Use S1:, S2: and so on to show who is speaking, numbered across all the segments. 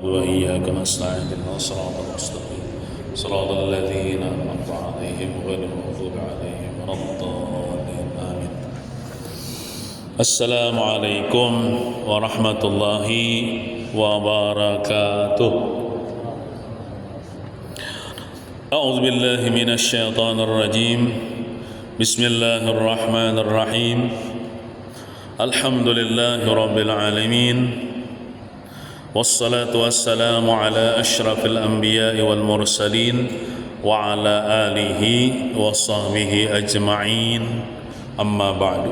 S1: وإياك نستعين اهدنا الصراط المستقيم صراط الذين أنعمت عليهم غير المغضوب عليهم ولا الضالين آمين. السلام عليكم ورحمة الله وبركاته. أعوذ بالله من الشيطان الرجيم. بسم الله الرحمن الرحيم. الحمد لله رب العالمين، والصلاة والسلام على أشرف الأنبياء والمرسلين وعلى آله وصحبه أجمعين. أما بعد،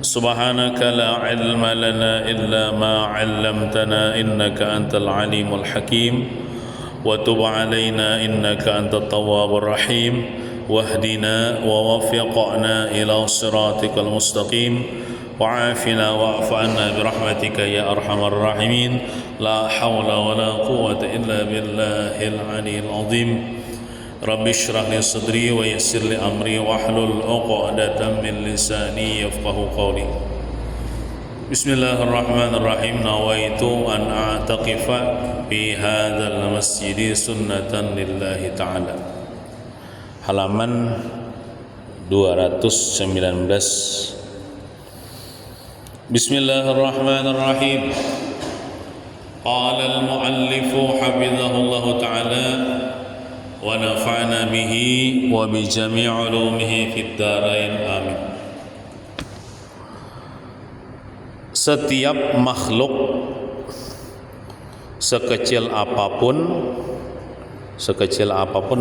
S1: سبحانك لا علم لنا إلا ما علمتنا إنك أنت العليم الحكيم، وتب علينا إنك أنت التواب الرحيم، واهدنا ووفقنا إلى صراطك المستقيم، وعافنا واعف عنا برحمتك يا أرحم الراحمين. لا حول ولا قوة إلا بالله العلي العظيم. رب اشرح لي صدري ويسر لي أمري واحلل عقدة من لساني يفقه قولي. بسم الله الرحمن الرحيم. نويت أن أعتكف في هذا المسجد سنة لله تعالى. Halaman 219. Bismillahirrahmanirrahim. Qala al-muallif hafizahullahu ta'ala wa nafa'na bihi wa bi jami' ulumihi fid dharain amin. Setiap makhluk sekecil apapun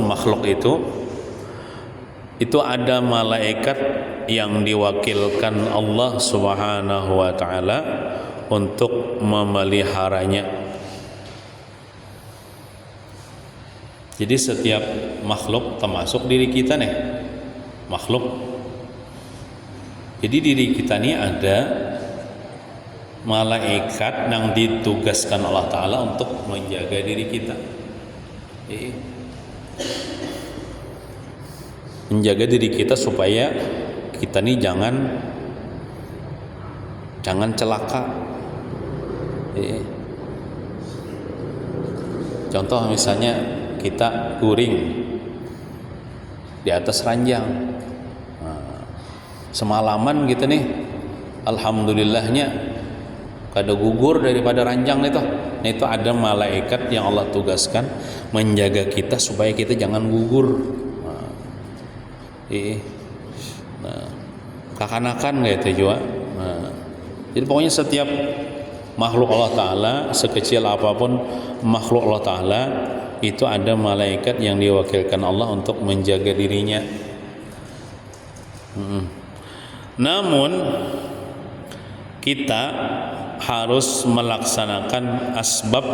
S1: makhluk itu ada malaikat yang diwakilkan Allah Subhanahu wa taala untuk memeliharanya. Jadi setiap makhluk termasuk diri kita nih, makhluk. Jadi diri kita ini ada malaikat yang ditugaskan Allah taala untuk menjaga diri kita. Menjaga diri kita supaya kita nih jangan celaka. Contoh misalnya kita guring di atas ranjang, semalaman gitu nih, alhamdulillahnya kada gugur daripada ranjang itu. Nah, itu ada malaikat yang Allah tugaskan menjaga kita supaya kita jangan gugur. Nah, kakanakan gitu juga. Nah, jadi pokoknya setiap makhluk Allah Ta'ala, sekecil apapun makhluk Allah Ta'ala, itu ada malaikat yang diwakilkan Allah untuk menjaga dirinya. Namun kita harus melaksanakan asbab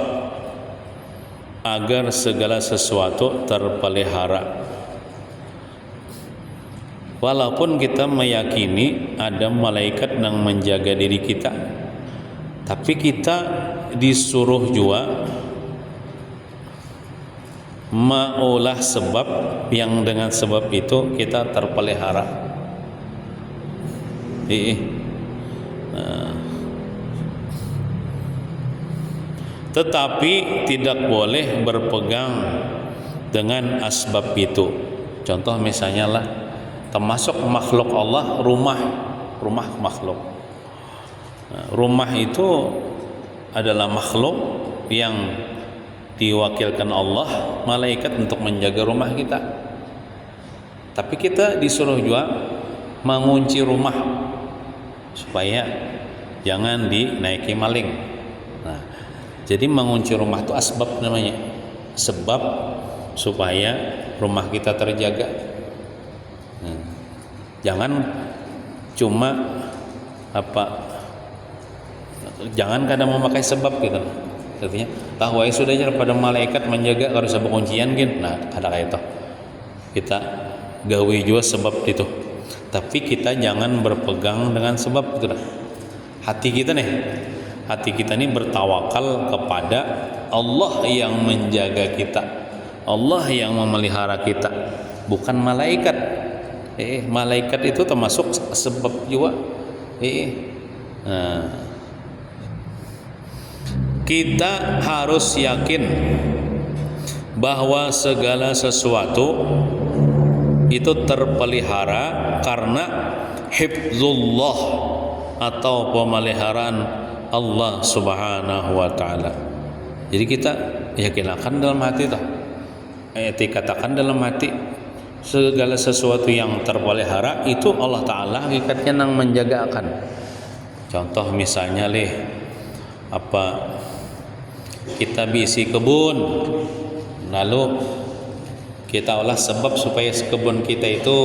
S1: agar segala sesuatu terpelihara. Walaupun kita meyakini ada malaikat yang menjaga diri kita, tapi kita disuruh juga maulah sebab yang dengan sebab itu kita terpelihara. Tetapi tidak boleh berpegang dengan asbab itu. Contoh misalnya lah, termasuk makhluk Allah, rumah makhluk. Nah, rumah itu adalah makhluk yang diwakilkan Allah, malaikat untuk menjaga rumah kita. Tapi kita disuruh juga mengunci rumah supaya jangan dinaiki maling. Nah, jadi mengunci rumah itu asbab namanya, sebab supaya rumah kita terjaga. Jangan cuma jangan kadang memakai sebab gitu. Artinya tahu aja sudah pada malaikat menjaga kalau sebab kuncian gitu. Nah, ada kayak itu. Kita gawe juga sebab itu. Tapi kita jangan berpegang dengan sebab gitu. Hati kita nih bertawakal kepada Allah yang menjaga kita. Allah yang memelihara kita, bukan malaikat. Malaikat itu termasuk sebab juga. kita harus yakin bahwa segala sesuatu itu terpelihara karena hifzullah atau pemeliharaan Allah Subhanahu wa taala. Jadi kita yakinkan dalam hati toh. Katakan dalam hati segala sesuatu yang terpelihara itu Allah taala hakikatnya yang menjaga akan. Contoh misalnya kita bisi kebun, lalu kita olah sebab supaya kebun kita itu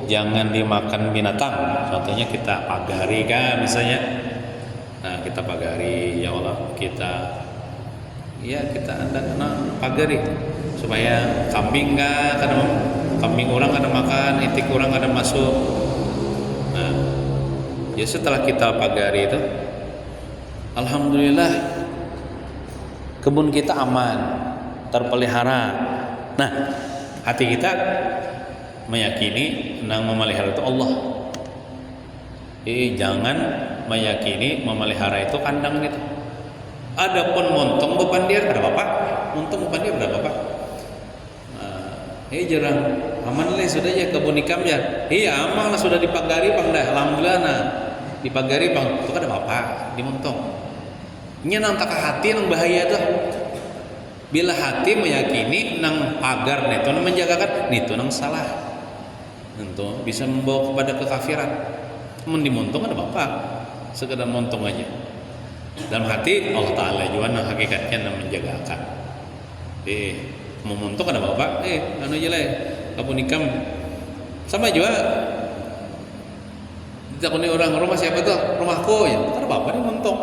S1: jangan dimakan binatang. Contohnya kita pagari kan misalnya. Nah, kita pagari, ya Allah, kita ada pagari supaya kambing orang kada makan, itik orang kada masuk. Nah, ya setelah kita pagari itu, alhamdulillah kebun kita aman, terpelihara. Nah, hati kita meyakini yang memelihara itu Allah. Jangan meyakini memelihara itu kandang gitu. Adapun montong beban dia ada apa? Montong beban dia berapa Pak? Jarang aman lah sudah ya kebun ikam ya. Aman lah sudah dipagari pang dah. Alhamdulillah nah dipagari pang itu kan ada apa? Dimontong. Nya nang tak hati nang bahaya tuh. Bila hati meyakini nang pagar itu nang menjagakan itu nang salah. Tentu bisa membawa kepada kekafiran. Dimontong ada apa? Sekedar montong aja. Dalam hati Allah Ta'ala juga nah hakikatnya nang menjagakan. Memontok ada apa? Anu aja lah kebun ikam sama juga ditakuni orang rumah siapa tuh? Rumahku ya. Ada apa nih montok?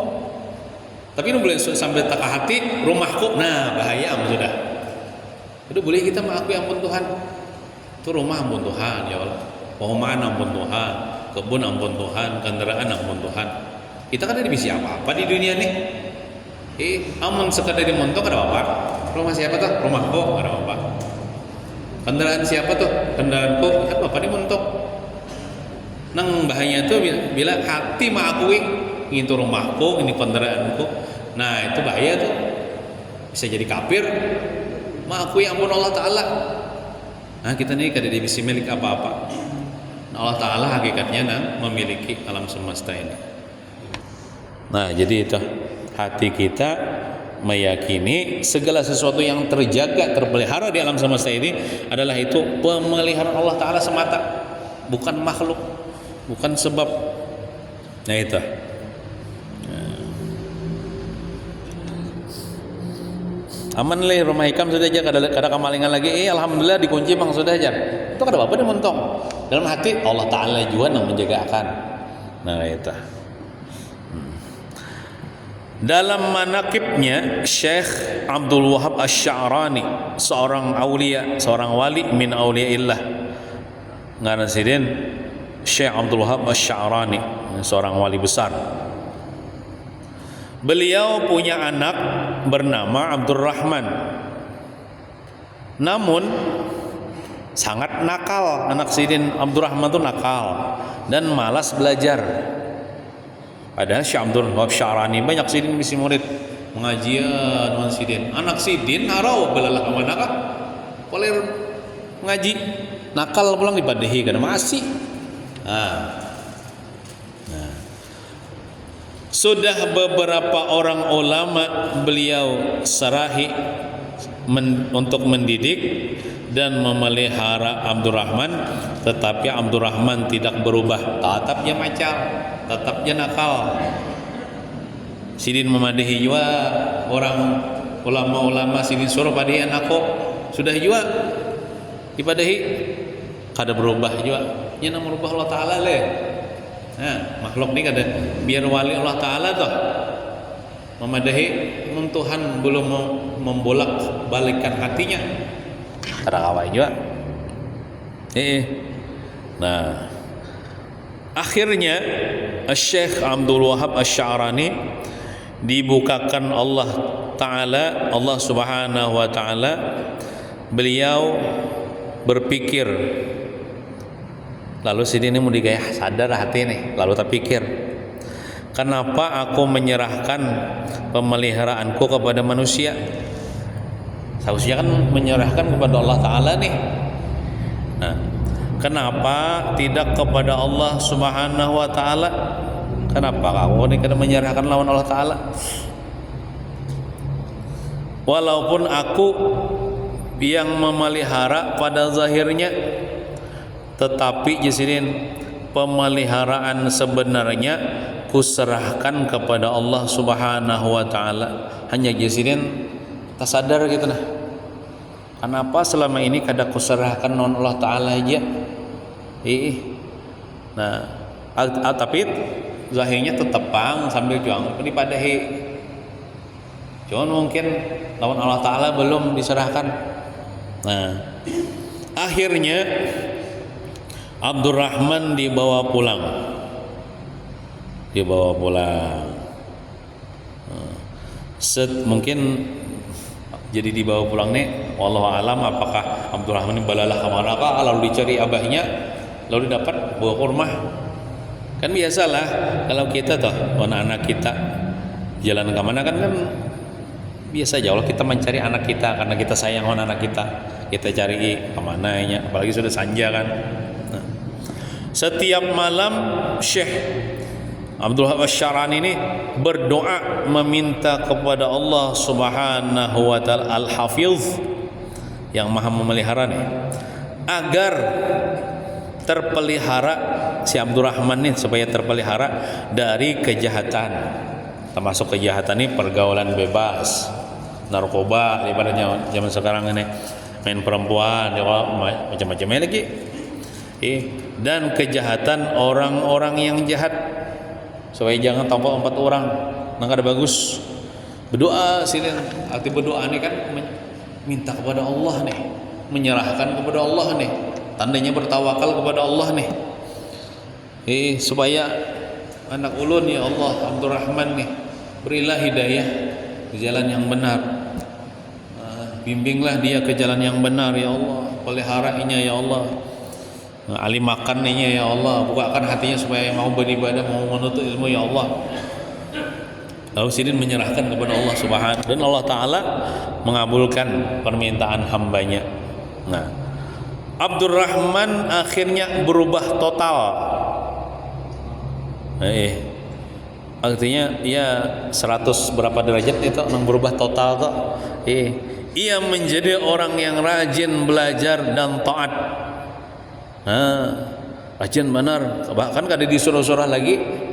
S1: Tapi nu boleh sampai tak hati rumahku. Nah, bahaya sudah. Itu boleh kita mengakui ampun Tuhan. Itu rumah ampun Tuhan ya Allah. Perumahan ampun Tuhan, kebun ampun Tuhan, kendaraan ampun Tuhan. Kita kan ada misi apa di dunia nih? Amun sekadar dimontok ada apa? Rumah siapa tuh? Rumahku ada apa? Kendaraan siapa tuh? Kendaraanku ada apa dimontok? Nang bahaya tuh bila hati mengakui itu rumahku, ini kendaraanku. Nah, itu bahaya tuh. Bisa jadi kafir. Mengakui ampun Allah Ta'ala. Nah, kita nih kada bisa milik apa-apa. Nah, Allah Ta'ala hakikatnya memiliki alam semesta ini. Nah, jadi itu hati kita meyakini segala sesuatu yang terjaga, terpelihara di alam semesta ini adalah itu pemeliharaan Allah Ta'ala semata, bukan makhluk, bukan sebab. Nah, itu. Aman leh rumah ikam sudah aja kada kamalingan lagi. Alhamdulillah dikunci bang sudah aja. Itu kada apa dimontong. Dalam hati Allah Ta'ala juga yang menjaga akan. Nah, itu. Dalam manaqibnya Syekh Abdul Wahab Asy-Sya'rani, seorang aulia, seorang wali min auliaillah. Ngaran sidin Syekh Abdul Wahab Asy-Sya'rani, seorang wali besar. Beliau punya anak bernama Abdurrahman. Namun sangat nakal. Anak sidin Abdurrahman itu nakal dan malas belajar. Padahal Syekh Abdul Wahab Sya'rani banyak sidin misi murid pengajian wan sidin. Anak sidin harau belalah ka mana kah? Poler ngaji. Nakal pulang dipadehi kana masih. Nah. Sudah beberapa orang ulama beliau sarahi untuk mendidik dan memelihara Abdurrahman, tetapi Abdurrahman tidak berubah, tetap dia macal, tetap dia nakal. Sidin memadahi juga orang ulama-ulama sidin suruh padahi anakku sudah juga dipadahi kada berubah juga. Nya nang merubah Allah Ta'ala leh. Nah, makhluk ini kada biar wali Allah Ta'ala toh memadahi Tuhan belum membolak balikkan hatinya kada kawai juga. Nah, akhirnya Syekh Abdul Wahab Asy-Sya'rani dibukakan Allah Ta'ala, Allah Subhanahu wa Ta'ala, beliau berpikir. Lalu sini mau digaya sadar hati nih, lalu terpikir kenapa aku menyerahkan pemeliharaanku kepada manusia? Seharusnya kan menyerahkan kepada Allah Ta'ala nih. Nah, kenapa tidak kepada Allah Subhanahu wa Ta'ala? Kenapa kamu ini kena menyerahkan lawan Allah Ta'ala? Walaupun aku yang memelihara pada zahirnya, tetapi jisirin pemeliharaan sebenarnya kuserahkan kepada Allah Subhanahu wa Ta'ala. Hanya jisirin tak sadar gitu nah. Kenapa selama ini kada kuserahkan non Allah Ta'ala aja? Nah, tapi zahirnya tetap pang sambil juang dipadahi. Cuman mungkin lawan Allah Ta'ala belum diserahkan. Nah, akhirnya Abdurrahman dibawa pulang. Mungkin jadi dibawa pulang nih. Wallahu alam apakah Abdurrahman ini balalah kemana kah? Lalu dicari abahnya, lalu dapat bawa kurma. Kan biasalah kalau kita toh anak-anak kita jalan kemana kan biasa aja kalau kita mencari anak kita karena kita sayang sama anak kita cari kemana nya, apalagi sudah sanja kan. Nah, setiap malam Syekh Abdul Wahab Asy-Sya'rani ini berdoa meminta kepada Allah Subhanahu wa Ta'ala Al-Hafiz yang maha memelihara nih, agar terpelihara si Abdurrahman nih, supaya terpelihara dari kejahatan. Termasuk kejahatan ini pergaulan bebas, narkoba ibaratnya zaman sekarang ini, main perempuan macam-macamnya lagi, dan kejahatan orang-orang yang jahat, supaya jangan tampak 4 orang nang ada bagus. Berdoa sini, arti berdoa ini kan minta kepada Allah nih, menyerahkan kepada Allah nih, tandanya bertawakal kepada Allah nih, supaya anak ulun ya Allah Abdurrahman nih, berilah hidayah ke jalan yang benar, bimbinglah dia ke jalan yang benar ya Allah, peliharainnya ya Allah, alim makannya ya Allah, bukakan hatinya supaya mau beribadah, mau menuntut ilmu ya Allah. Lalu sidin menyerahkan kepada Allah Subhanahu, dan Allah Ta'ala mengabulkan permintaan hambanya. Nah, Abdurrahman akhirnya berubah total. Artinya ya 100 berapa derajat itu nang berubah total tuh. Ia menjadi orang yang rajin belajar dan taat. Rajin benar, bahkan kada disuruh-suruh lagi.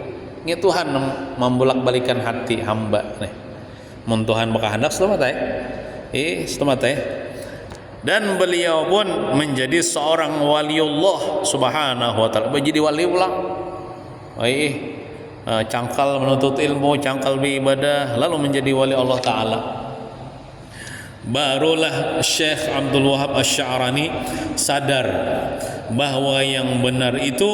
S1: Ini Tuhan membolak-balikan hati hamba nih. Mun Tuhan makahandak selamat selamat. Dan beliau pun menjadi seorang waliullah Subhanahu wa Ta'ala, menjadi wali pula. Cangkal menuntut ilmu, cangkal beribadah, lalu menjadi wali Allah Ta'ala. Barulah Syekh Abdul Wahab Asy-Sya'rani sadar bahwa yang benar itu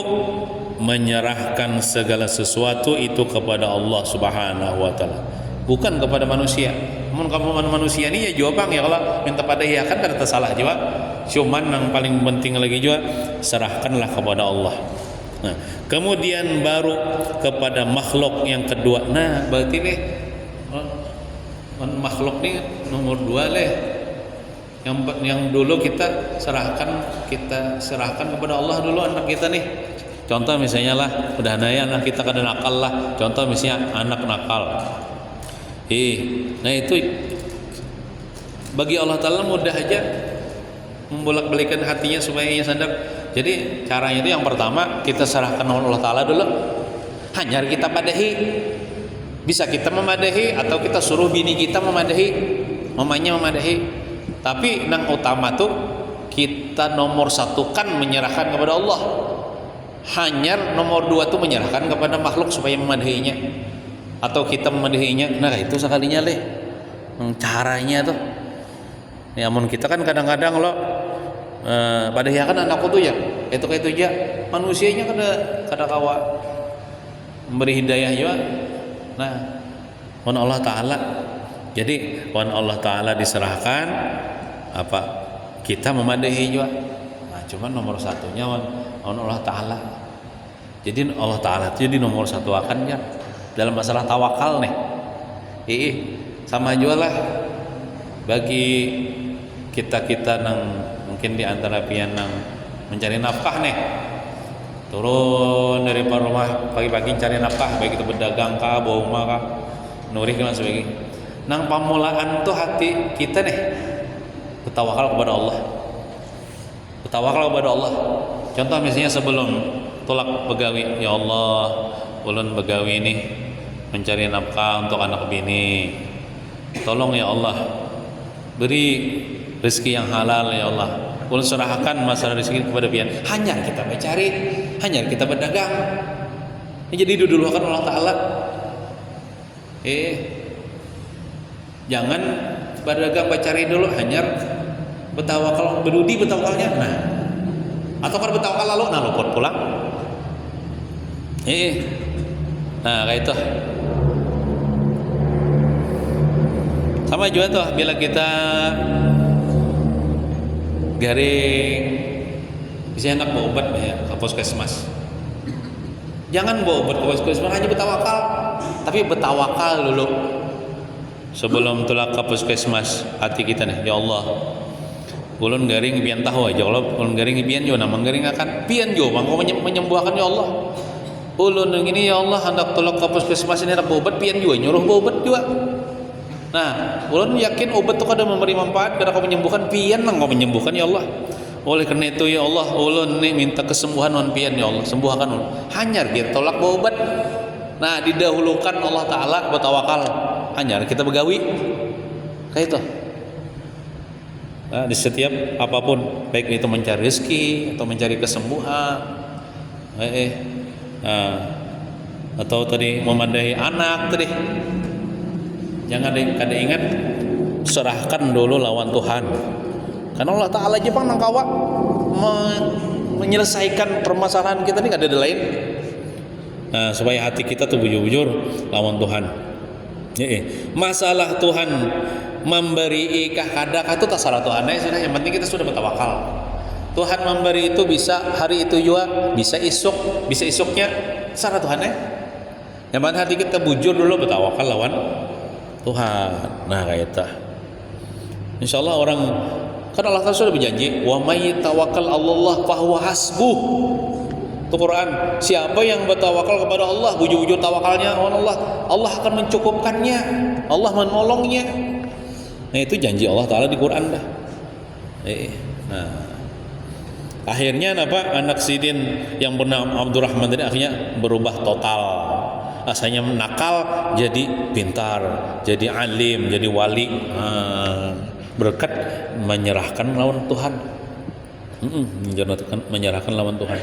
S1: menyerahkan segala sesuatu itu kepada Allah Subhanahu wa Ta'ala, bukan kepada manusia. Mun kamu manusia ini ya jawabang ya, kalau minta pada ya kan kada salah juga. Cuman yang paling penting lagi juga, serahkanlah kepada Allah. Nah, kemudian baru kepada makhluk yang kedua. Nah, berarti nih makhluk nih nomor 2 leh. Yang dulu kita serahkan kepada Allah dulu anak kita nih. Contoh misalnya lah, udah naya anak kita kada nakal lah. Contoh misalnya anak nakal. Nah itu bagi Allah Ta'ala mudah aja membolak-balikan hatinya supaya ia sadar. Jadi caranya itu yang pertama kita serahkan Allah Ta'ala dulu. Hanya kita padahi. Bisa kita memadahi atau kita suruh bini kita memadahi, mamanya memadahi. Tapi yang utama tuh kita nomor 1 kan menyerahkan kepada Allah. Hanya nomor 2 tuh menyerahkan kepada makhluk supaya memadahinya atau kita memadahinya. Nah itu sekalinya leh caranya tuh. Ya amun kita kan kadang-kadang lo padahiakan anakku tuh ya itu kayak itu aja, manusianya kada kawa memberi hidayah juga. Nah wan Allah Ta'ala, jadi wan Allah Ta'ala diserahkan apa kita memadahi juga. Nah cuman nomor 1-nya wan Allah Ta'ala. Jadi Allah Ta'ala itu jadi nomor 1 akan ya. dalam masalah tawakal nih. Sama juga lah bagi kita nang mungkin di antara pian nang mencari nafkah nih, turun dari rumah pagi-pagi cari nafkah, baik itu berdagang kah, bawa rumah kah, nurih dan sebagainya. Nang pamulaan tuh hati kita nih bertawakal kepada Allah. Bertawakal kepada Allah. Contoh misalnya sebelum tolak begawi, ya Allah, ulun begawi ini mencari nafkah untuk anak bini. Tolong ya Allah, beri rezeki yang halal ya Allah. Ulun serahkan masalah rezeki kepada pian. Hanya kita mencari, hanya kita berdagang. Jadi didulukan Allah Ta'ala. Jangan berdagang mencari dulu, hanya bertawakal, berudi bertawakalnya. Nah, atau kalau bertawakal lalu luput pulang. Nah kayak itu. Sama juga tuh bila kita garing, bisa enak bawa obat ya ke puskesmas. Jangan bawa obat ke puskesmas, hanya bertawakal. Tapi bertawakal dulu sebelum tulak ke puskesmas. Hati kita nih, ya Allah, ulun garing pian tahu aja. Kalau ulun garing pian jo namang garing akan pian jo mangko menyembuhkan ya Allah. Ulun yang ini ya Allah hendak tulak ke puskesmas ini hendak obat pian juga nyuruh obat juga. Nah, ulun yakin obat itu kada memberi manfaat, kada kau menyembuhkan pian nang kau menyembuhkan ya Allah. Oleh karena itu ya Allah, ulun nih minta kesembuhan non pian ya Allah, sembuhkan ulun. Hanyar kita tolak obat. Nah, didahulukan Allah Ta'ala bertawakal. Hanyar kita begawi. Kayak itu. Nah, di setiap apapun, baik itu mencari rezeki atau mencari kesembuhan, atau tadi memandai anak tadi, jangan kada ingat serahkan dulu lawan Tuhan, karena Allah Ta'ala Jepang nangkawa menyelesaikan permasalahan kita ini kada ada lain. Nah, supaya hati kita tuh bujur-bujur lawan Tuhan. Masalah Tuhan memberi ikah kadakah itu terserah Tuhan sudah, yang penting kita sudah bertawakal. Tuhan memberi itu bisa hari itu juga, bisa esoknya, terserah Tuhan ya. Yang penting hati kita bujur dulu bertawakal lawan Tuhan. Nah kayak itu. Insyaallah orang kan Allah Ta'ala sudah berjanji, wa may tawakkal 'alallah fahuwa hasbuh. Itu Quran. Siapa yang bertawakal kepada Allah, bujur-bujur tawakalnya kepada Allah, Allah akan mencukupkannya, Allah menolongnya. Nah itu janji Allah Ta'ala di Quran dah. Nah akhirnya apa, anak Sidin yang bernama Abdurrahman tadi akhirnya berubah total. Asalnya nakal jadi pintar, jadi alim, jadi wali. Berkat menyerahkan lawan Tuhan. Menyerahkan lawan Tuhan.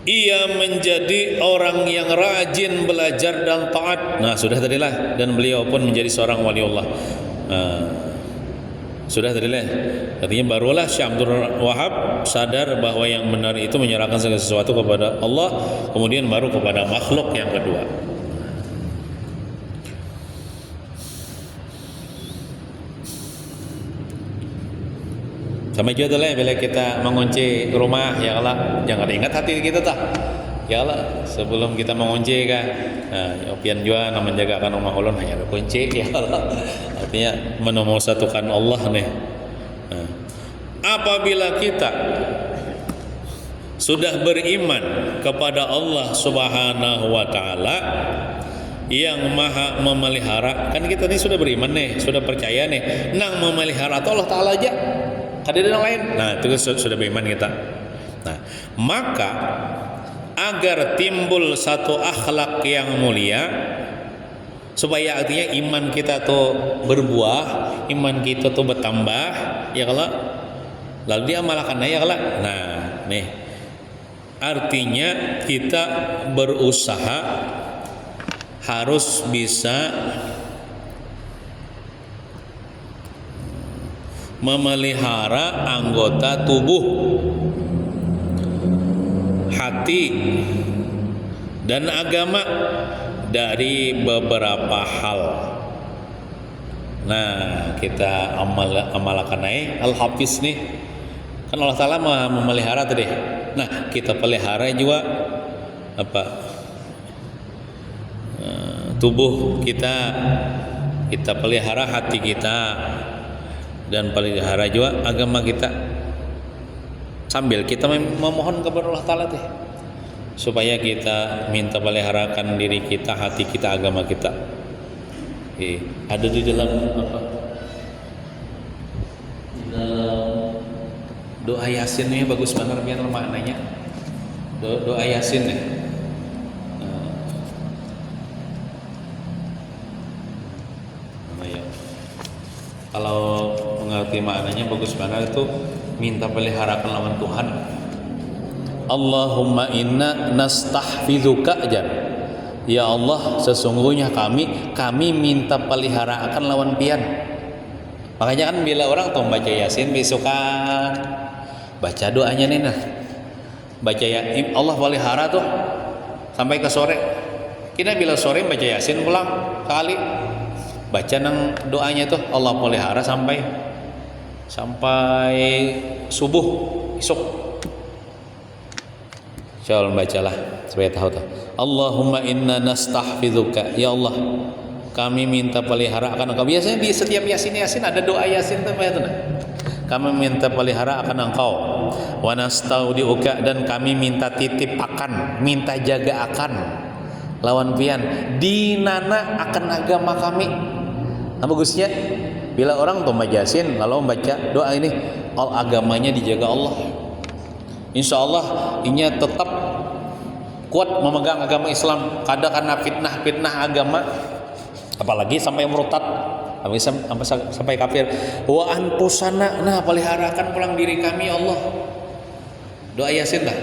S1: Ia menjadi orang yang rajin belajar dan taat. Nah sudah tadilah, dan beliau pun menjadi seorang waliullah. Sudah tadilah. Artinya barulah Syekh Abdul Wahab sadar bahwa yang benar itu menyerahkan segala sesuatu kepada Allah, kemudian baru kepada makhluk yang kedua. Sama juga lah bila kita mengunci rumah, ya Allah, jangan ingat hati kita tak. Ya Allah, sebelum kita mengunci kan, pian juga nama menjagakan rumah ulun hanya ada kunci, ya Allah. Artinya menomorsatukan Allah nih. Apabila kita sudah beriman kepada Allah Subhanahu wa Ta'ala yang maha memelihara, kan kita ini sudah beriman nih, sudah percaya nih, nang memelihara atau Allah Ta'ala aja, kada ada yang lain. Nah itu sudah beriman kita. Nah maka agar timbul satu akhlak yang mulia, supaya artinya iman kita tuh berbuah, iman kita tuh bertambah, ya kalau lalu dia amalkan ya kalau. Nah nih artinya kita berusaha harus bisa memelihara anggota tubuh, hati, dan agama dari beberapa hal. Nah kita amalkan Al-Hafiz nih, kan Allah Ta'ala memelihara tadi. Nah kita pelihara juga apa, tubuh kita, kita pelihara hati kita, dan pelihara juga agama kita, sambil kita memohon kepada Allah Ta'ala teh supaya kita minta peliharakan diri kita, hati kita, agama kita. Ada di dalam apa? Di dalam doa Yasin ini bagus banget biar maknanya. Doa Yasin ya. Kalau mengerti maknanya bagus banget itu minta peliharakan lawan Tuhan. Allahumma inna nastahfizuka aja. Ya Allah, sesungguhnya kami minta peliharakan lawan pian. Makanya kan bila orang tuh baca Yasin besokan baca doanya nih nah. Baca ya Allah pelihara tuh sampai ke sore. Kita bila sore baca Yasin pulang kali. Baca nang doanya tuh Allah pelihara sampai subuh esok. Coba bacalah supaya tahu tuh. Allahumma inna nastahfizuka. Ya Allah, kami minta pelihara akan Engkau. Biasanya di setiap Yasin ada doa Yasin tuh itu nah. Kami minta pelihara akan Engkau. Wa nastaudiuka, dan kami minta titip akan, minta jaga akan lawan pian dinana akan agama kami. Nah, bagusnya bila orang tuh baca Yasin lalu membaca doa ini, agamanya dijaga Allah. Insya Allah inya tetap kuat memegang agama Islam, kada karena fitnah agama, apalagi sampai murtad, sampai kafir. Wa anfusana, nah peliharakan pulang diri kami ya Allah. Doa Yasin dah.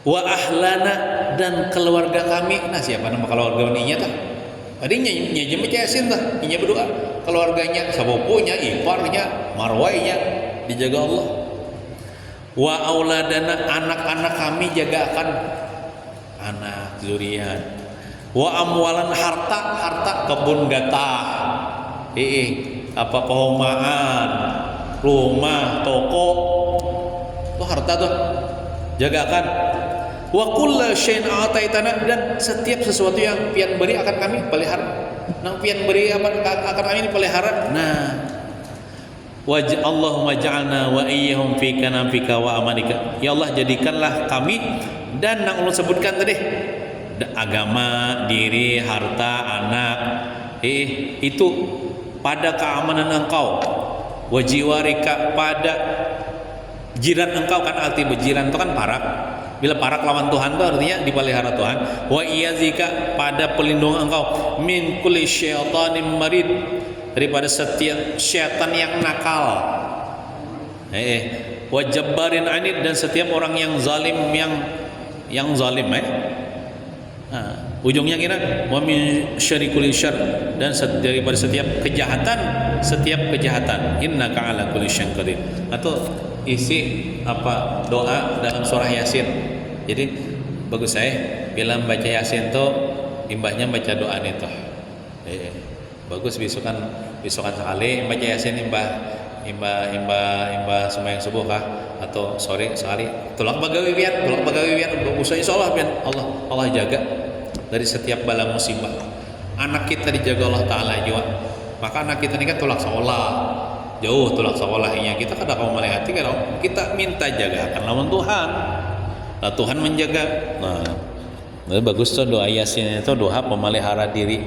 S1: Wa ahlana, dan keluarga kami. Nah siapa nama keluarga ininya tah? Tadinya nyejem baca Yasin dah, inya berdoa keluarganya, saboponya, iparnya, marwainya dijaga Allah. Wa auladana, anak-anak kami jaga akan anak zuriat. Wa amwalan, harta kebun gatah, apa pehomaan, rumah, toko, itu harta tuh jagakan. Wa kulla syai'in ataitana, dan setiap sesuatu yang pian beri akan kami pelihara. Nang pian beri apa akan kami pelihara. Nah, Allahumma ja'alna wa iyyahum fi kanafika wa amanika. Ya Allah, jadikanlah kami dan nang ulun sebutkan tadi agama, diri, harta, anak, itu pada keamanan Engkau. Wa jiwarika, pada jiran Engkau, kan arti berjiran itu kan parak. Bila parak lawan Tuhan itu artinya dipelihara Tuhan. Wa iyazika, pada pelindungan Engkau, min kulli syaitanin marid, daripada setiap syaitan yang nakal. Wa jabbarin anid, dan setiap orang yang zalim, yang zalim ujungnya kira wa min syarri kulli syarr, dan daripada setiap kejahatan. Innaka ala kulli syai'in qadir. Atau isi apa doa dalam surah Yasin. Jadi bagus saya bila baca Yasin tuh imbahnya baca doa itu. Bagus besokan sekali baca Yasin imbah sembahyang subuh kah atau sore sekali tulak bagawian usah insyaallah Allah jaga dari setiap bala musibah. Anak kita dijaga Allah Ta'ala juga. Maka anak kita ini kan tulak sekolah, jauh tulak sekolahnya, kita kada kau melihati kan kita minta jaga akan lawan Tuhan. Nah Tuhan menjaga. Nah bagus tuh doa Yasin itu doa pemelihara diri.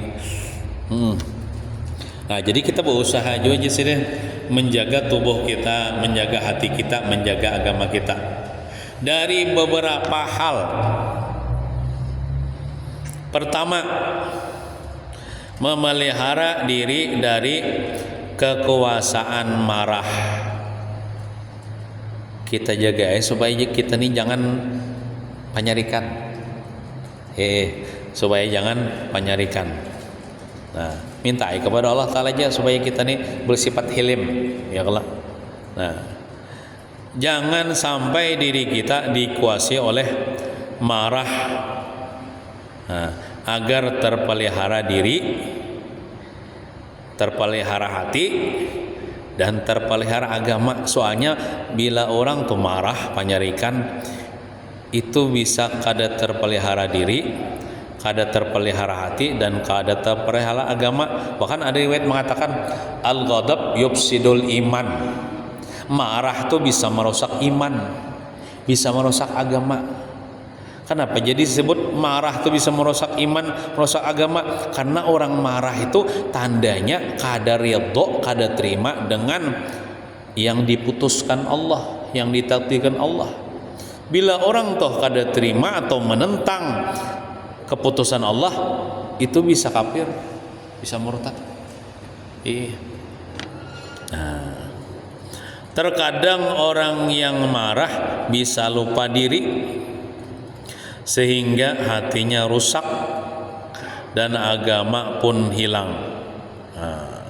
S1: Nah jadi kita berusaha juga sih menjaga tubuh kita, menjaga hati kita, menjaga agama kita dari beberapa hal. Pertama, memelihara diri dari kekuasaan marah. Kita jaga supaya kita nih jangan panyarikan. Supaya jangan panyarikan. Nah, minta kepada Allah Ta'ala aja supaya kita nih bersifat hilim, ya Allah. Nah, jangan sampai diri kita dikuasai oleh marah. Nah, agar terpelihara diri, terpelihara hati, dan terpelihara agama. Soalnya bila orang tuh marah, panyarikan, itu bisa kada terpelihara diri, kada terpelihara hati dan kada terpelihara agama. Bahkan ada riwayat mengatakan al-ghadab yufsidul iman. Marah tuh bisa merusak iman, bisa merusak agama. Kenapa jadi disebut marah tuh bisa merusak iman, merusak agama? Karena orang marah itu tandanya kada ridho, kada terima dengan yang diputuskan Allah, yang ditakdirkan Allah. Bila orang toh kada terima atau menentang keputusan Allah, itu bisa kafir, bisa murtad. Iya. Nah, terkadang orang yang marah bisa lupa diri sehingga hatinya rusak dan agama pun hilang. Nah,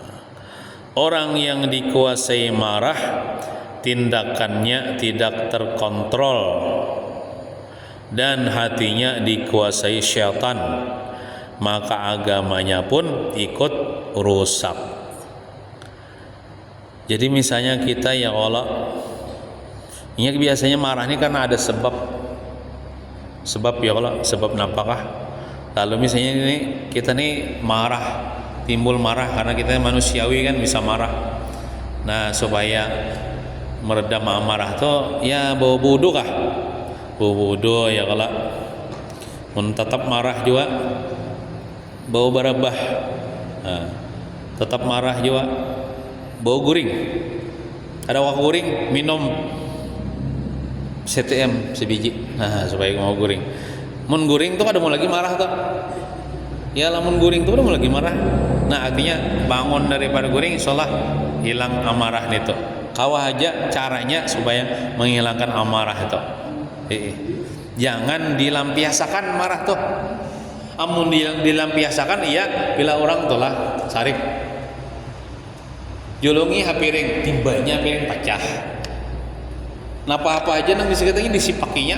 S1: orang yang dikuasai marah, tindakannya tidak terkontrol dan hatinya dikuasai syaitan, maka agamanya pun ikut rusak. Jadi misalnya kita ya Allah, ini biasanya marah ini karena ada sebab ya Allah, sebab napakah? Lalu misalnya ini kita nih marah, timbul marah karena kita manusiawi kan bisa marah. Nah supaya meredam amarah tuh ya bawa wudu kah? Bawa wudu ya kalau mun tetap marah juga bawa barabah. Nah, tetap marah juga bawa guring. Ada wak guring minum CTM sebiji. Nah supaya mau guring. Mun guring tuh ada mau lagi marah tuh. Ya lamun guring tuh udah mau lagi marah. Nah artinya bangun daripada guring, insyaallah hilang amarah itu. Kawah aja caranya supaya menghilangkan amarah itu. Jangan dilampiasakan marah tuh. Amun dilampiasakan iya bila orang tuh lah sarik julungi hapiring, timbanya piring pecah. Napa apa aja nang disekatanya disipakinya.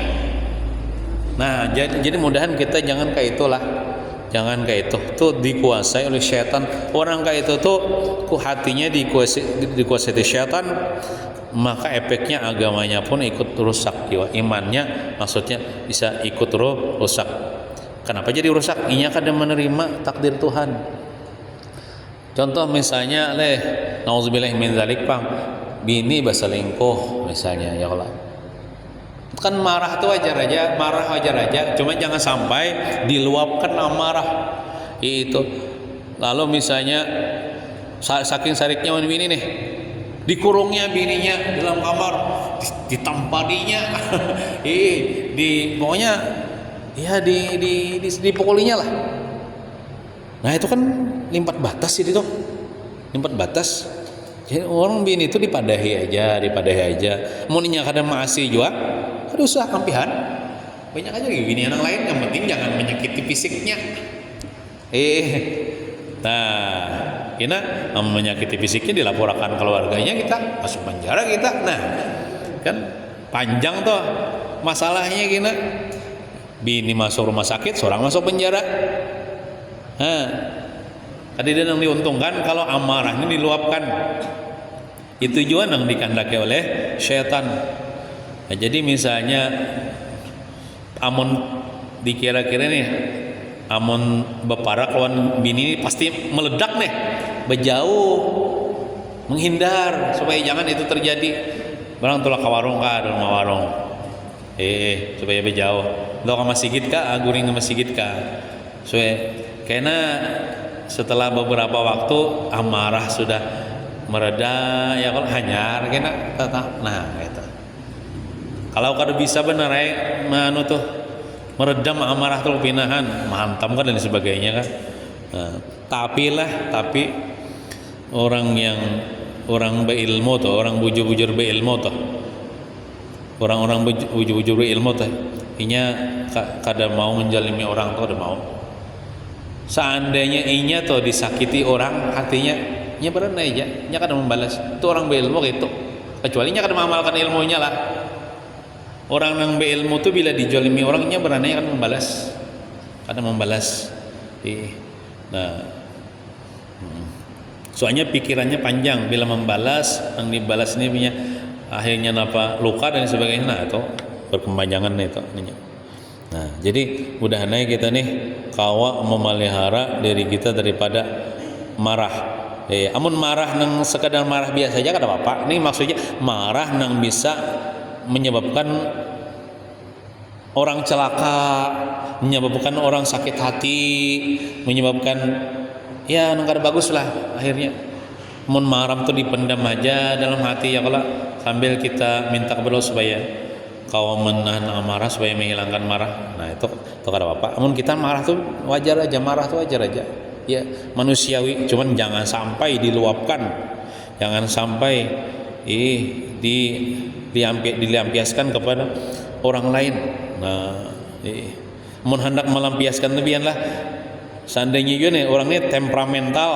S1: Nah jadi mudahan kita jangan kayak itulah. Jangan kayak itu tuh dikuasai oleh syaitan. Orang kayak itu tuh hatinya dikuasai syaitan, maka efeknya agamanya pun ikut rusak jiwa, imannya maksudnya bisa ikut rusak. Kenapa jadi rusak? Inya kada menerima takdir Tuhan. Contoh misalnya nauzubillahi min dzalik pang, bini berselingkuh misalnya ya Allah. Kan marah tuh wajar aja, marah wajar aja, cuma jangan sampai diluapkan amarah itu. Lalu misalnya saking sariknya bini nih, dikurungnya bininya dalam kamar, ditampadinya, pokoknya ya dipukulinya lah. Nah itu kan limpat batas itu, limpat batas. Jadi orang bini itu dipadahi aja. Muninya kadang masih juga. Aduh usah kampihan. Banyak aja gini anak lain, yang penting jangan menyakiti fisiknya. Nah, kita menyakiti fisiknya dilaporkan keluarganya, kita masuk penjara kita. Nah, kan panjang tuh masalahnya kita. Bini masuk rumah sakit, seorang masuk penjara. Nah, tadi dia yang diuntungkan kalau amarahnya diluapkan. Itu juga yang dikehendaki oleh syaitan. Nah, jadi misalnya amun dikira-kira nih, amun beparak lawan bini ini pasti meledak nih, berjauh, menghindar supaya jangan itu terjadi. Barang tulah ke warung kah, dalam warung, supaya berjauh. Lo ke masjid kah, guring ke masjid kah, supaya karena setelah beberapa waktu amarah sudah mereda, ya kalau hanyar, kena tetap, nah itu. Kalau kada bisa benar tuh meredam amarah tuh pinahan, menghantam kan dan sebagainya kan. Nah, tapi orang berilmu tuh, orang bujur-bujur berilmu tuh, orang-orang bujur-bujur berilmu tuh, inya kada mau menjalimi orang tuh, ada mau. Seandainya inya tuh disakiti orang, hatinya inya berenai aja, inya kada membalas. Itu orang berilmu gitu. Kecuali inya kada mengamalkan ilmunya lah. Orang yang berilmu tuh bila dijolimi orangnya berani akan membalas. Nah, soalnya pikirannya panjang. Bila membalas, yang dibalas ini punya akhirnya luka dan sebagainya. Nah itu berkepanjangan itu. Nah, jadi mudah-mudahan kita nih kawa memelihara diri kita daripada marah. Amun marah nang sekadar marah biasa aja kada apa-apa. Ini maksudnya marah nang bisa menyebabkan orang celaka, menyebabkan orang sakit hati, menyebabkan ya nang kada bagus lah akhirnya. Mun marah tuh dipendam aja dalam hati ya kalau sambil kita minta kepada Allah supaya kau menahan amarah supaya menghilangkan marah. Nah itu kada apa-apa. Amun kita marah tuh wajar aja, marah tuh wajar aja. Ya manusiawi, cuman jangan sampai diluapkan, jangan sampai dilampiaskan kepada orang lain. Nah, mun hendak melampiaskan lebihan lah. Seandainya juga nih orang ini temperamental,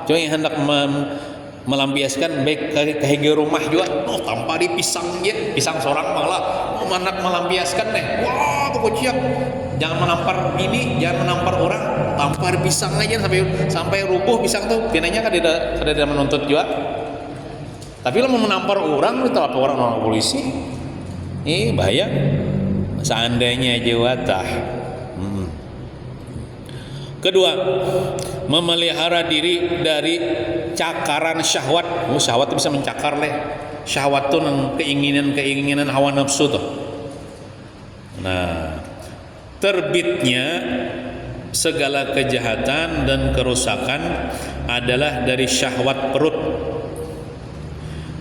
S1: cuma yang hendak melampiaskan baik ke rumah juga, tanpa di pisang seorang malah hendak melampiaskan nih. Wah, tuh kocak. Jangan menampar bini, jangan menampar orang, tampar pisang aja sampai rubuh pisang tuh. Pinanya kan tidak menuntut juga. Tapi lo mau menampar orang, itu apa orang polisi? Bahaya. Seandainya jawatah. Kedua, memelihara diri dari cakaran syahwat. Syahwat itu bisa mencakar leh. Syahwat itu keinginan hawa nafsu tuh. Nah, terbitnya segala kejahatan dan kerusakan adalah dari syahwat perut.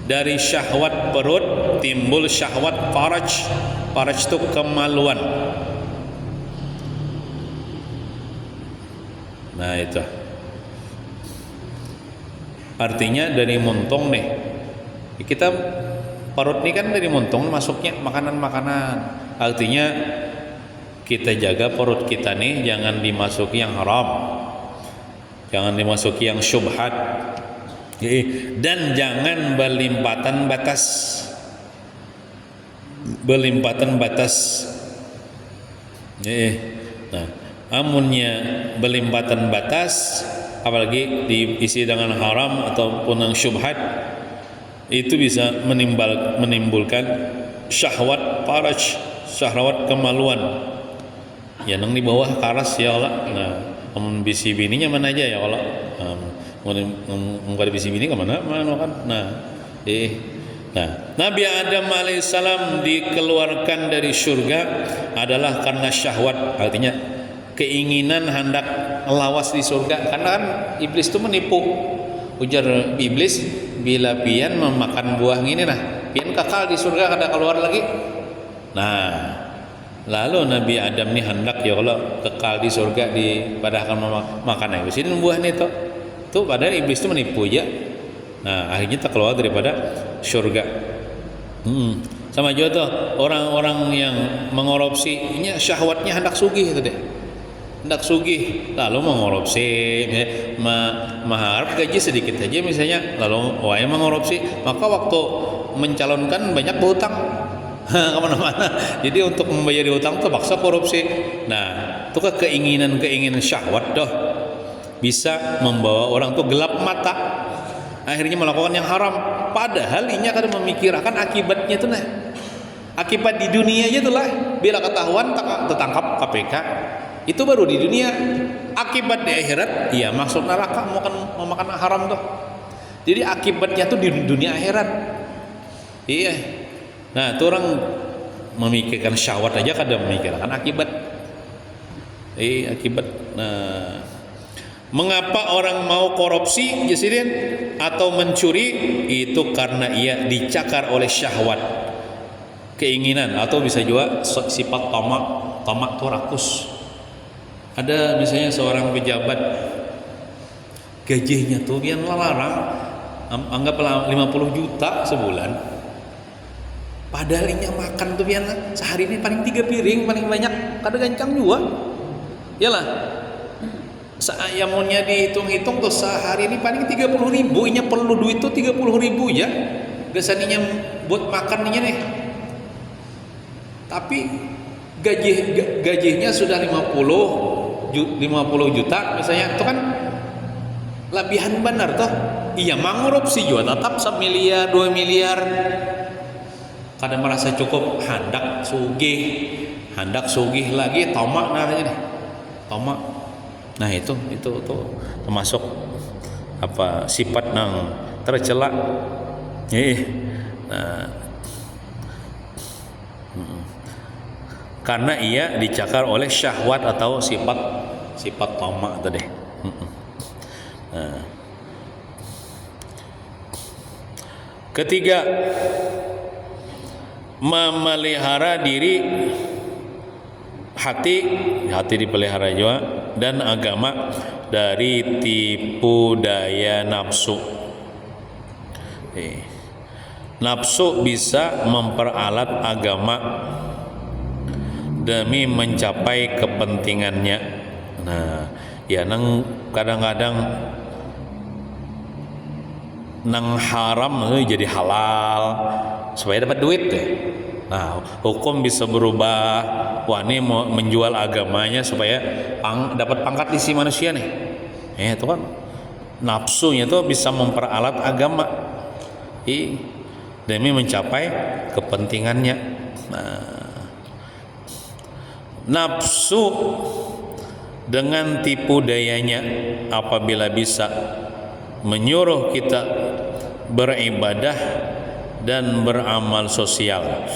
S1: Dari syahwat perut timbul syahwat faraj. Faraj itu kemaluan. Nah itu artinya dari muntung nih. Kita perut ini kan dari muntung masuknya makanan-makanan. Artinya kita jaga perut kita nih jangan dimasuki yang haram, jangan dimasuki yang syubhat, dan jangan berlimpatan batas. Nah, amunnya berlimpatan batas, apalagi diisi dengan haram ataupun yang syubhat, itu bisa menimbulkan syahwat faraj, syahwat kemaluan. Ya nang di bawah karas ya Allah. Nah, amun bisi bininya mana aja ya Allah. Mun bisi bini ke mana kan. Nah, Nabi Adam alaihissalam dikeluarkan dari surga adalah karena syahwat, artinya keinginan hendak lawas di surga. Karena kan iblis itu menipu. Ujar iblis, bila pian memakan buah ini nah, pian kekal di surga kada keluar lagi. Nah, lalu Nabi Adam ini hendak ya Allah kekal di surga pada akan makan itu sini buah itu. Tuh padahal iblis itu menipu ya. Nah, akhirnya tak keluar daripada surga. Sama juga tuh orang-orang yang mengorupsi, ini syahwatnya hendak sugih itu deh. Hendak sugih, lalu mengorupsi, mengharap gaji sedikit saja misalnya, lalu mengorupsi, maka waktu mencalonkan banyak berhutang. Kemana-mana. Jadi untuk membayar hutang tuh paksa korupsi. Nah, itu keinginan syahwat doh bisa membawa orang tuh gelap mata, akhirnya melakukan yang haram. Padahal ini akan memikirkan akibatnya tuh nah. Akibat di dunia aja tuh lah. Bila ketahuan tertangkap KPK, itu baru di dunia. Akibat di akhirat, iya masuk neraka mau makan haram tuh. Jadi akibatnya tuh di dunia akhirat. Iya. Nah, itu orang memikirkan syahwat aja kadang memikirkan akibat. Akibat. Nah, mengapa orang mau korupsi jasirin atau mencuri? Itu karena ia dicakar oleh syahwat, keinginan, atau bisa juga sifat tamak itu rakus. Ada misalnya seorang pejabat, gajinya tuh yang larang, anggaplah 50 juta sebulan. Padahal ini makan tuh biasa sehari ini paling 3 piring paling banyak, kadang gancang juga. Yalah. Ayamunnya dihitung-hitung tuh sehari ini paling 30.000, ini perlu duit tuh 30.000 ya. Biasanya buat makan ini nih. Tapi gajinya sudah 50 juta misalnya, itu kan lebihan benar toh. Iya mengorupsi juga tetap 1 miliar 2 miliar. Kadang merasa cukup hendak sugih, hendak sugih lagi tamak namanya nih. Tamak. Nah, itu termasuk apa sifat nang tercela. Nah, karena ia dicakar oleh syahwat atau sifat tamak tadi. Nah. Ketiga, memelihara diri, hati dipelihara juga, dan agama dari tipu daya nafsu. Nafsu bisa memperalat agama demi mencapai kepentingannya. Nah, ya nang kadang-kadang nang haram jadi halal supaya dapat duit deh. Nah, hukum bisa berubah. Wah, ini mau menjual agamanya supaya dapat pangkat di si manusia nih. Itu kan nafsunya tuh bisa memperalat agama demi mencapai kepentingannya. Nah, nafsu dengan tipu dayanya apabila bisa menyuruh kita beribadah dan beramal sosial.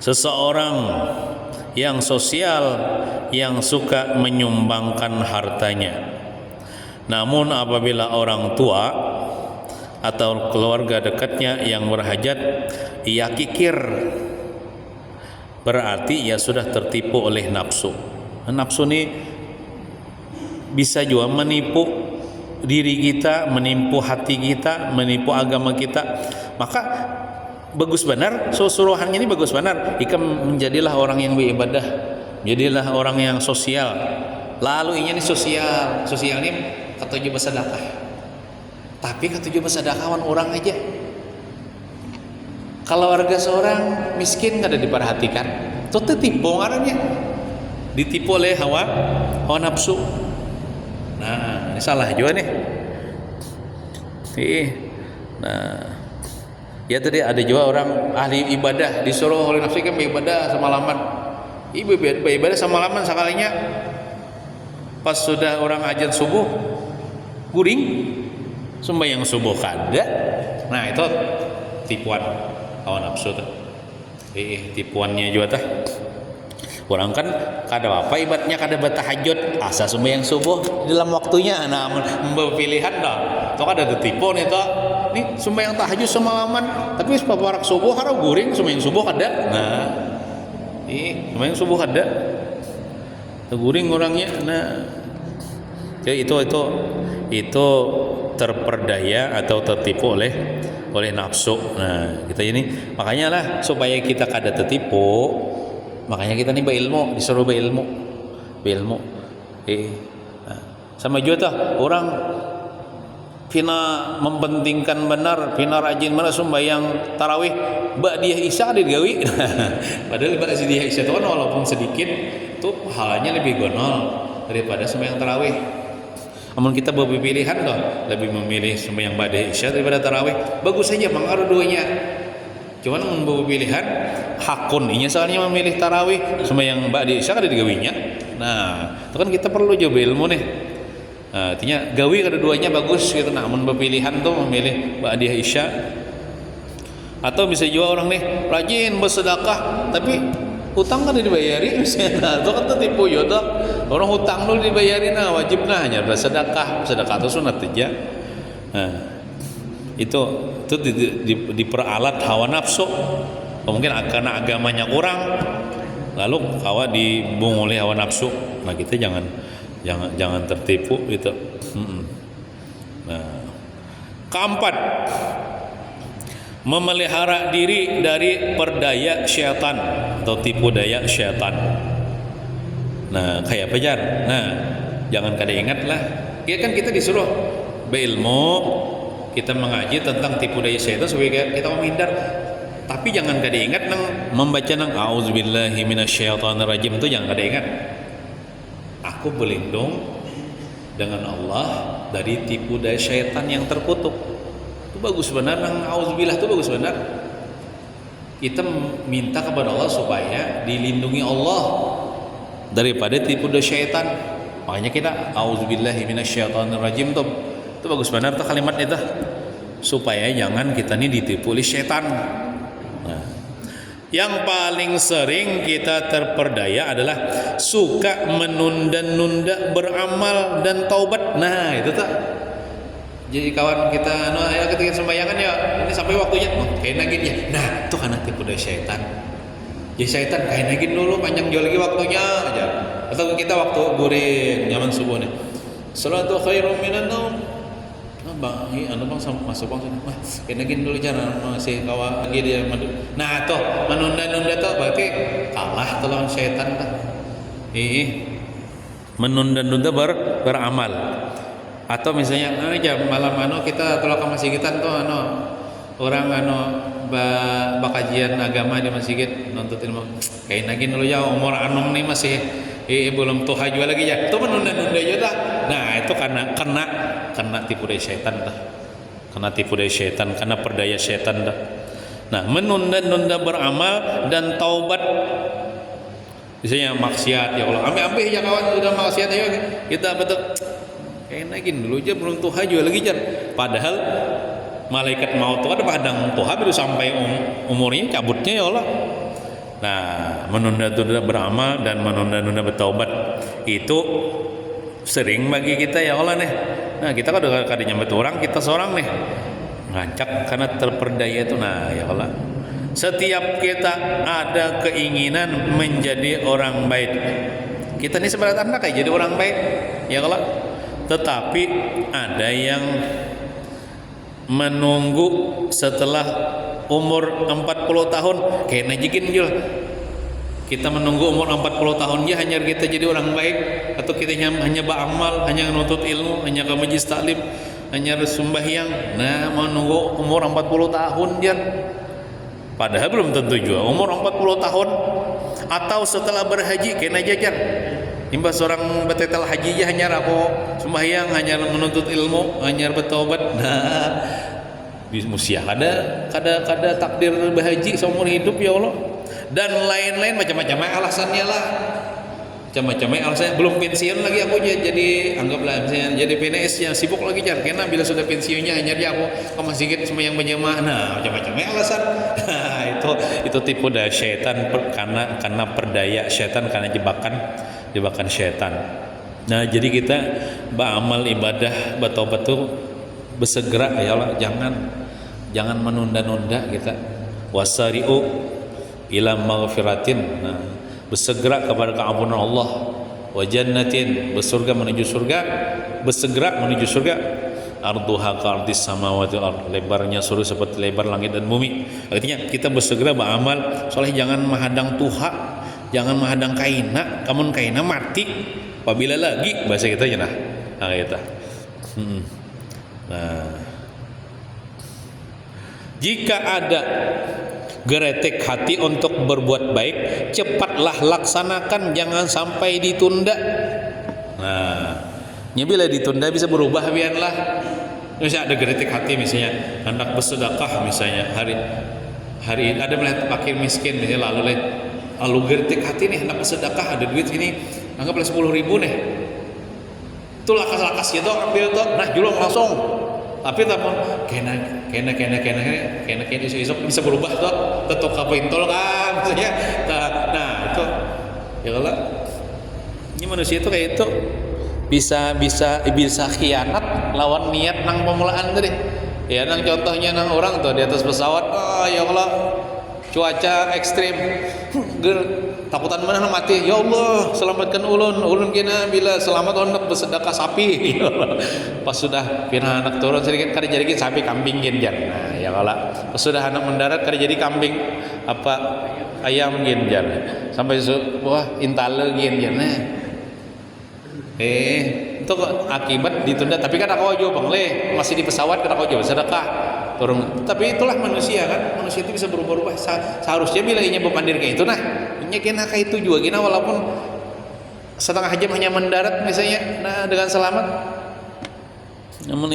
S1: Seseorang yang sosial, yang suka menyumbangkan hartanya, namun apabila orang tua atau keluarga dekatnya yang berhajat ia kikir, berarti ia sudah tertipu oleh nafsu. Nafsu ini bisa juga menipu diri kita, menipu hati kita, menipu agama kita. Maka bagus benar suruhannya ini, bagus benar jika menjadilah orang yang beribadah, jadilah orang yang sosial. Lalu ini sosial ini katujuh bersedekah, tapi katujuh bersedekahan orang aja. Kalau warga seorang miskin kada diperhatikan, itu tipu ngarannya, ditipu oleh hawa nafsu. Nah, ini salah juga nih. Nah, ya tadi ada juga orang ahli ibadah disuruh oleh nafsu kan beribadah semalaman. Beribadah semalaman sekalinya. Pas sudah orang azan subuh, guring, sembahyang subuh kada. Nah, itu tipuan hawa nafsu tuh. Tipuannya juga tuh. Orang kan kada apa ibadatnya, kada bertahajud, asa sembahyang subuh dalam waktunya. Nah, pilihan dah. Itu kada tertipu nih toh. Nih sembahyang tahajud semalaman, tapi paparak subuh harap guring sembahyang subuh kada. Nah, sembahyang subuh kada. Guring orangnya. Nah, jadi itu terperdaya atau tertipu oleh nafsu. Nah, kita ini makanya lah supaya kita kada tertipu. Makanya kita nih berilmu, disuruh berilmu. Nah, sama juga tuh orang pina mempentingkan benar, pina rajin benar sembahyang tarawih, ba'diyah isya ada digawi. Padahal ba'diyah isya itu kan walaupun sedikit, itu pahalanya lebih gonol daripada sembahyang tarawih. Namun kita berpilihan loh, lebih memilih sembahyang ba'diyah isya daripada tarawih. Bagus saja pengaruh duanya. Cuman membawa pilihan hakun inya soalnya memilih tarawih sembahyang ba'diyah isya kada digawinya. Nah, itu kan kita perlu coba ilmu nih. Nah, artinya gawi kedua-duanya bagus gitu. Namun berpilihan tuh memilih ba'diyah isya. Atau bisa juga orang nih rajin bersedekah tapi hutang kan dibayari misalnya. Nah, itu kan tertipu ya tuh. Orang hutang dulu dibayari, nah wajib nah hanya bersedekah itu sunat aja. Nah, itu diperalat hawa nafsu. Mungkin karena agamanya kurang, lalu kawa dibung oleh hawa nafsu. Nah, kita jangan tertipu gitu. Nah, keempat, memelihara diri dari perdaya syaitan atau tipu daya syaitan. Nah, kayak apa jar? Nah, jangan kada ingat lah. Ya kan kita disuruh berilmu, kita mengaji tentang tipu daya syaitan supaya kita menghindar. Tapi jangan kada ingat membaca auzubillahi minasyaitonirrajim itu jangan kada ingat. Aku berlindung dengan Allah dari tipu daya syaitan yang terkutuk. Itu bagus benar auzubillah itu bagus benar. kita minta kepada Allah supaya dilindungi Allah daripada tipu daya syaitan. Makanya kita auzubillahi minasyaitonirrajim tuh. Itu bagus benar tuh kalimat itu. Supaya jangan kita ini ditipu oleh syaitan. Nah, yang paling sering kita terperdaya adalah suka menunda-nunda beramal dan taubat. Nah, itu tuh. Jadi kawan kita, ayo ketika sembayangan ya, ini sampai waktunya, kayak nagin ya. Nah, itu karena tipu daya syaitan. Jadi syaitan kayak nagin dulu, panjang jauh lagi waktunya aja. Atau kita waktu guring, nyaman subuh nih. Salatu khairum minan naum. Bang, bang masuk bang sini. Kayak nagin dulu jangan masih kawan lagi dia madu. Nah, tuh menunda-nunda tuh berarti kalah tuh lawan syaitan tuh. Menunda-nunda beramal. Atau misalnya jam malam kita kalau ke masjidan tuh orang bakajian agama di masjid nuntut ilmu kayak nagin dulu ya umur anum nih masih belum tuha juga lagi ya itu menunda-nunda juga. Nah itu karena tipu daya syaitan dah, karena tipu daya syaitan, karena perdaya syaitan dah. Nah menunda-nunda beramal dan taubat. Misalnya maksiat ya Allah ambil ya kawan udah maksiat ya kita betul kayak nagin dulu aja belum tuha juga lagi jar. Padahal malaikat maut itu ada padang tuha baru sampai umurnya cabutnya ya Allah. Nah menunda-nunda beramal dan menunda-nunda bertaubat itu sering bagi kita ya Allah nih. Nah kita kan udah kadang nyambut orang kita seorang nih ngancak karena terperdaya itu. Nah ya Allah setiap kita ada keinginan menjadi orang baik. Kita ini sebenarnya tanda kayak jadi orang baik ya Allah. Tetapi ada yang menunggu setelah umur 40 tahun kayak najikin jul. Kita menunggu umur 40 tahun ya hanya kita jadi orang baik, atau kita hanya beramal, hanya menuntut ilmu, hanya ke majlis taklim, hanya sembahyang. Nah, menunggu umur 40 tahun jan. Padahal belum tentu juga umur 40 tahun atau setelah berhaji kena jajan. Imbas seorang betetel haji aja hanya aku sembahyang, hanya menuntut ilmu, hanya bertobat. Nah, musia kada takdir berhaji seumur hidup ya Allah. Dan lain-lain macam-macam alasannya lah. Macam-macam alasannya belum pensiun lagi aku jadi anggaplah misalnya jadi PNS yang sibuk lagi jar. Karena bila sudah pensiunnya hanya dia aku ke masjid sembahyang berjamaah. Nah, macam-macam alasan. Nah, itu tipu daya syaitan karena perdaya syaitan, karena jebakan syaitan. Nah jadi kita beramal ibadah bertobat tuh bersegera ya Allah, jangan menunda-nunda kita. Wasari'u ila maghfiratin. Nah, bersegera kepada keampunan Allah. Wa jannatin, bersegera menuju surga. Arduha ka'ardis samawati wal ardh, lebarnya surga seperti lebar langit dan bumi. Artinya kita bersegera beramal soleh, jangan menghadang tuha, jangan menghadang kaina, kamun kaina mati apabila lagi bahasa kita ya nah kita. Nah, jika ada geretek hati untuk berbuat baik, cepatlah laksanakan, jangan sampai ditunda. Nah, bila ditunda bisa berubah biarlah. Misalnya ada geretek hati, misalnya hendak bersedekah, misalnya hari ada melihat fakir miskin misalnya lalu geretek hati nih hendak bersedekah, ada duit sini anggaplah 10.000 nih, itu lakas gitu ambil tuh, nah julung langsung. Tapi tapi kena isok bisa berubah tuh, tetok apa intol kan misalnya. Nah itu ya kalau ini manusia itu kayak itu bisa khianat lawan niat nang pemulaan tadi. Ya nang contohnya nang orang tuh di atas pesawat, ya Allah cuaca ekstrim, takutan mana mati. Ya Allah selamatkan ulun kena bila selamat hendak bersedekah sapi. Ya Allah. Pas sudah pina anak turun sedikit kada jadi sapi kambing gin jan. Nah ya Allah. Pas sudah anak mendarat kada jadi kambing apa ayam gin jan. Sampai wah intale gin jan. Itu akibat ditunda. Tapi kan aku aja bang masih di pesawat kan aku aja sedekah turun. Tapi itulah manusia kan, manusia itu bisa berubah-ubah. Seharusnya bila inya berpandir kayak itu, nah inya kena kayak itu juga kena walaupun setengah jam hanya mendarat misalnya, nah dengan selamat. Namun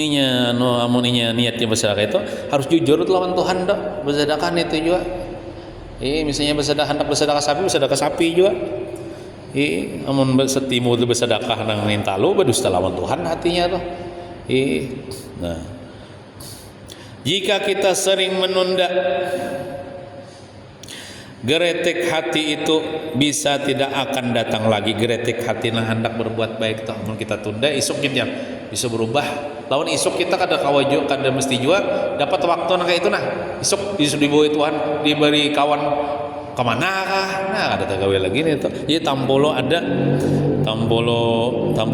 S1: inya niatnya bersedekah itu harus jujur lawan Tuhan dok, bersedekah itu juga. Misalnya hendak bersedekah sapi juga. Amun setimu tu bersedekah nang nintalu berdusta lawan Tuhan hatinya tuh. Nah, jika kita sering menunda, geretik hati itu bisa tidak akan datang lagi. Geretik hati nah hendak berbuat baik tuh, amun kita tunda isuk jam bisa berubah. Lawan isuk kita kada kawajo kada mesti juga dapat waktu nang kayak itu nah. Isuk diberi Tuhan, diberi kawan kemana kah? Nah ada tagawe lagi nih tuh. Jadi tampolo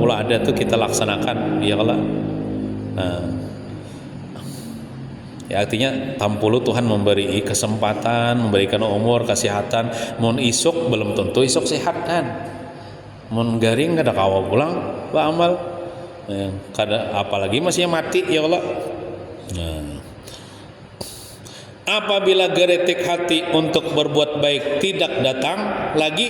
S1: ada tuh kita laksanakan ya kalau. Nah, ya artinya tampolo Tuhan memberi kesempatan, memberikan umur, kesehatan. Mun isuk belum tentu isuk sehat kan. Mun garing kada kawa pulang amal. Kada apalagi masih mati ya Allah. Nah, apabila geretik hati untuk berbuat baik tidak datang lagi,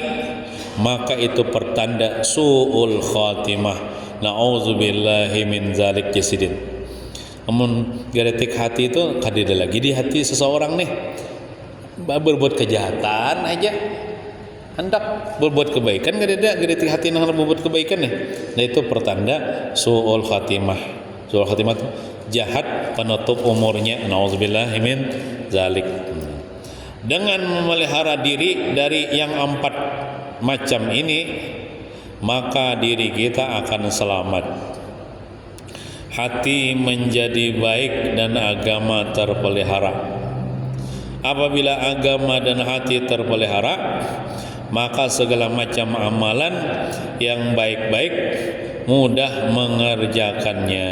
S1: maka itu pertanda su'ul khatimah. Na'udzubillahi min zalik jasidin. Namun geretik hati itu kadida lagi di hati seseorang nih, berbuat kejahatan aja hendak berbuat kebaikan, kadida geretik hati hendak berbuat kebaikan nih. Nah itu pertanda su'ul khatimah. Su'ul khatimah itu jahat penutup umurnya. Na'udzubillahi min zalik. Dengan memelihara diri dari yang 4 macam ini, maka diri kita akan selamat. Hati menjadi baik dan agama terpelihara. Apabila agama dan hati terpelihara, maka segala macam amalan yang baik-baik mudah mengerjakannya.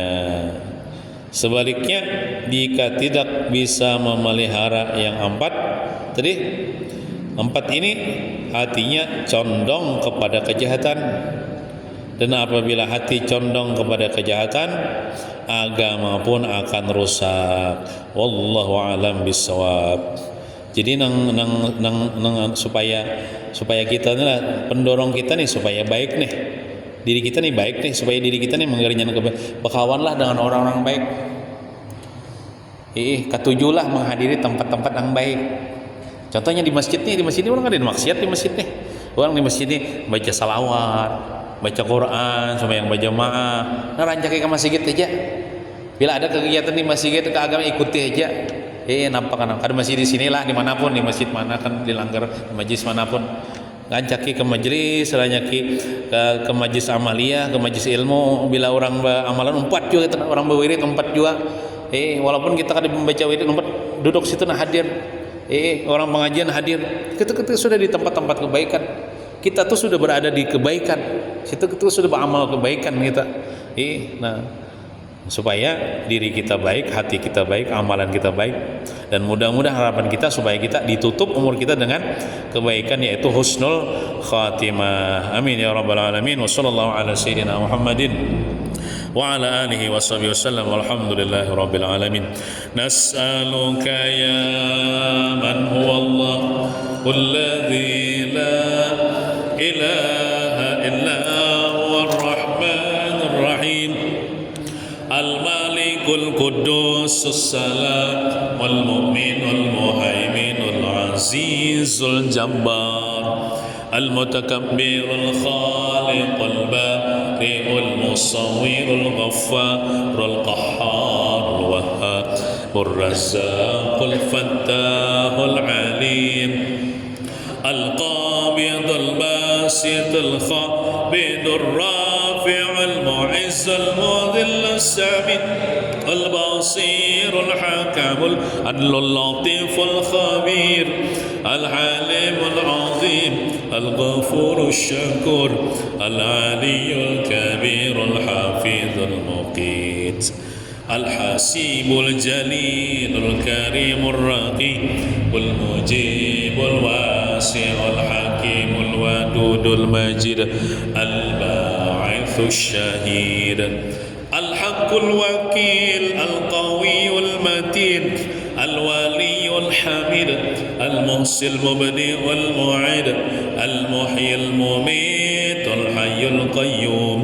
S1: Sebaliknya, jika tidak bisa memelihara yang 4 tadi, 4 ini hatinya condong kepada kejahatan. Dan apabila hati condong kepada kejahatan, agama pun akan rusak. Wallahu a'lam bissawab. Jadi supaya kita nih pendorong kita nih supaya baik nih. Diri kita nih baik nih, supaya diri kita nih mengerjakan kebaikan. Berkawanlah dengan orang-orang baik. Ketujuhlah menghadiri tempat-tempat yang baik. Contohnya di masjid orang ada maksiat di masjid nih. Orang di masjid nih baca salawat, baca Quran, sembahyang berjamaah. Nah rancaki ke masjid aja. Bila ada kegiatan di masjid ke agama ikuti aja. Nampak kan? Ada masjid di sinilah, dimanapun, di masjid mana kan dilanggar, di majlis manapun. Rancaki ke majlis, rancaki ke majlis amaliyah, ke majlis ilmu. Bila orang amalan 4 juga, orang berwirid 4 juga. Walaupun kita kada membaca wirid 4, duduk situ nah hadir. Orang pengajian hadir. Kita sudah di tempat-tempat kebaikan. Kita tuh sudah berada di kebaikan. Kita sudah beramal kebaikan kita. Nah, supaya diri kita baik, hati kita baik, amalan kita baik, dan mudah-mudahan harapan kita supaya kita ditutup umur kita dengan kebaikan, yaitu husnul khatimah. Amin ya rabbal alamin. Wa sallallahu ala sayyidina Muhammadin wa ala alihi wa sahbihi wasallam. Walhamdulillahi rabbil alamin. Nas'aluka ya man huwa Allah alladzi la ilaha illa huwa ar-rahmanur rahim al-malikul quddus as-salam wal mu'minul muhaiminul azizul jabbar al-mutakabbirul khaliqul bari'ul musawwirul ghaffarul qahharul wahhabur razzaqul fattahul alim al-qabidul basitul khabidur rafi'ul mu'izzul mudhillus sabit البصير الحكم العدل اللطيف الخبير الحليم العظيم الغفور الشكور العلي الكبير الحفيظ المقيت الحسيب الجليل الكريم الرقيب المجيب الواسع الحكيم الودود المجيد الباعث الشهيد الحق الوكيل القوي المتين الولي الحميد المحصي المبدئ والمعيد المحيي المميت الحي القيوم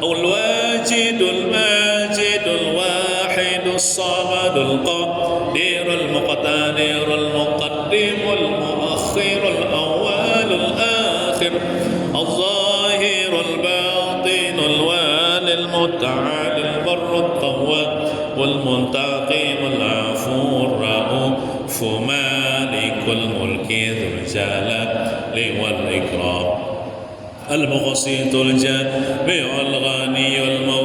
S1: الواجد الماجد الواحد الصمد الصمد القادر المقتدر المقدم المؤخر الأول الآخر الظاهر الباطن الوالي المتعالي البر التواب والمنتقم العفو الرؤوف مالك الملك ذو الجلال والإكرام المقسط الجامع الغني المولى